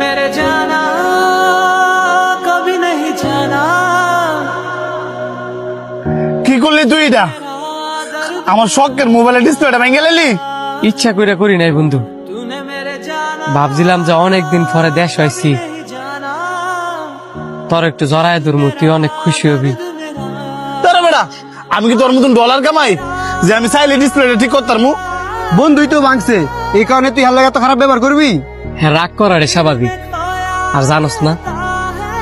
मेरे जाना कभी नहीं जाना। কি করলি তুই এটা? আমার শখের মোবাইলের ডিসপ্লেটা ভেঙে গেলি। ইচ্ছা করে করি নাই বন্ধু, तूने मेरे जाना ভাবছিলাম যে অনেকদিন পরে দেশ হয়েছি, नहीं जाना। তোর একটু জড়ায় দুর্মু, তুই অনেক খুশি হবি। তোরা বেটা, আমি কি তোর মতন ডলার কামাই যে আমি চাইলে ডিসপ্লেটা ঠিক করতাম? বন্ধুই তো ভাঙছে, এই কারণে তুই হাল্লা এত খারাপ ব্যবহার করবি? হ্যাঁ, রাগ করারে স্বাভাবিক। আর জানোস না,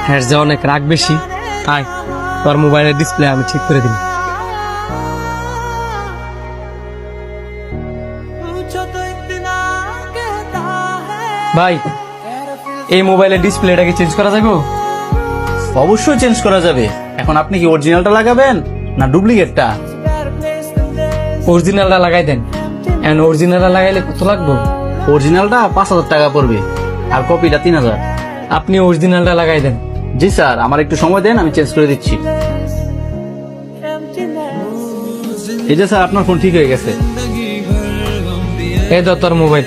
হ্যাঁ যে অনেক রাগ বেশি। আয়, তোর মোবাইলের ডিসপ্লে আমি ঠিক করে দিই। पूछो तो इतना कहता है। ভাই, এই মোবাইলের ডিসপ্লেটাকে চেঞ্জ করা যাবে? অবশ্যই চেঞ্জ করা যাবে। এখন আপনি কি অরিজিনালটা লাগাবেন না ডুপ্লিকেটটা? অরিজিনালটা লাগাই দেন। এখন অরিজিনালটা লাগাইলে কত লাগবে? অরিজিনালটা 5,000 টাকা পড়বে আর কপিটা 3,000। আপনি অরিজিনালটা লাগাই দেন। জি স্যার, আমার একটু সময় দেন, আমি চেঞ্জ করে দিচ্ছি। এই যে স্যার, আপনার ফোন ঠিক হয়ে গেছে। এই ধর তোর মোবাইল।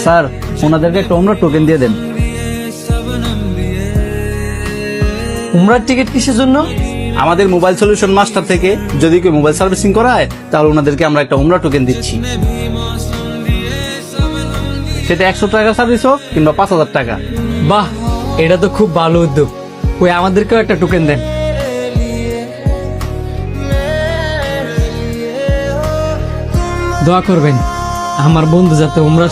স্যার, ওনাদেরকে একটা অন্য টোকেন দিয়ে দেন। উমরার টিকিট কিসের জন্য? আমাদের মোবাইল সলিউশন মাস্টার থেকে যদি কেউ মোবাইল সার্ভিসিং করায়, তাহলে ওনাদেরকে আমরা একটা উমরা টোকেন দিচ্ছি। সেটা 100 টাকা সার্ভিস হোক কিংবা 5,000 টাকা। বাহ, এটা তো খুব ভালো উদ্যোগ। ওই আমাদেরকেও একটা টোকেন দেন। দোয়া করবেন আমার বন্ধু যাতে উমরা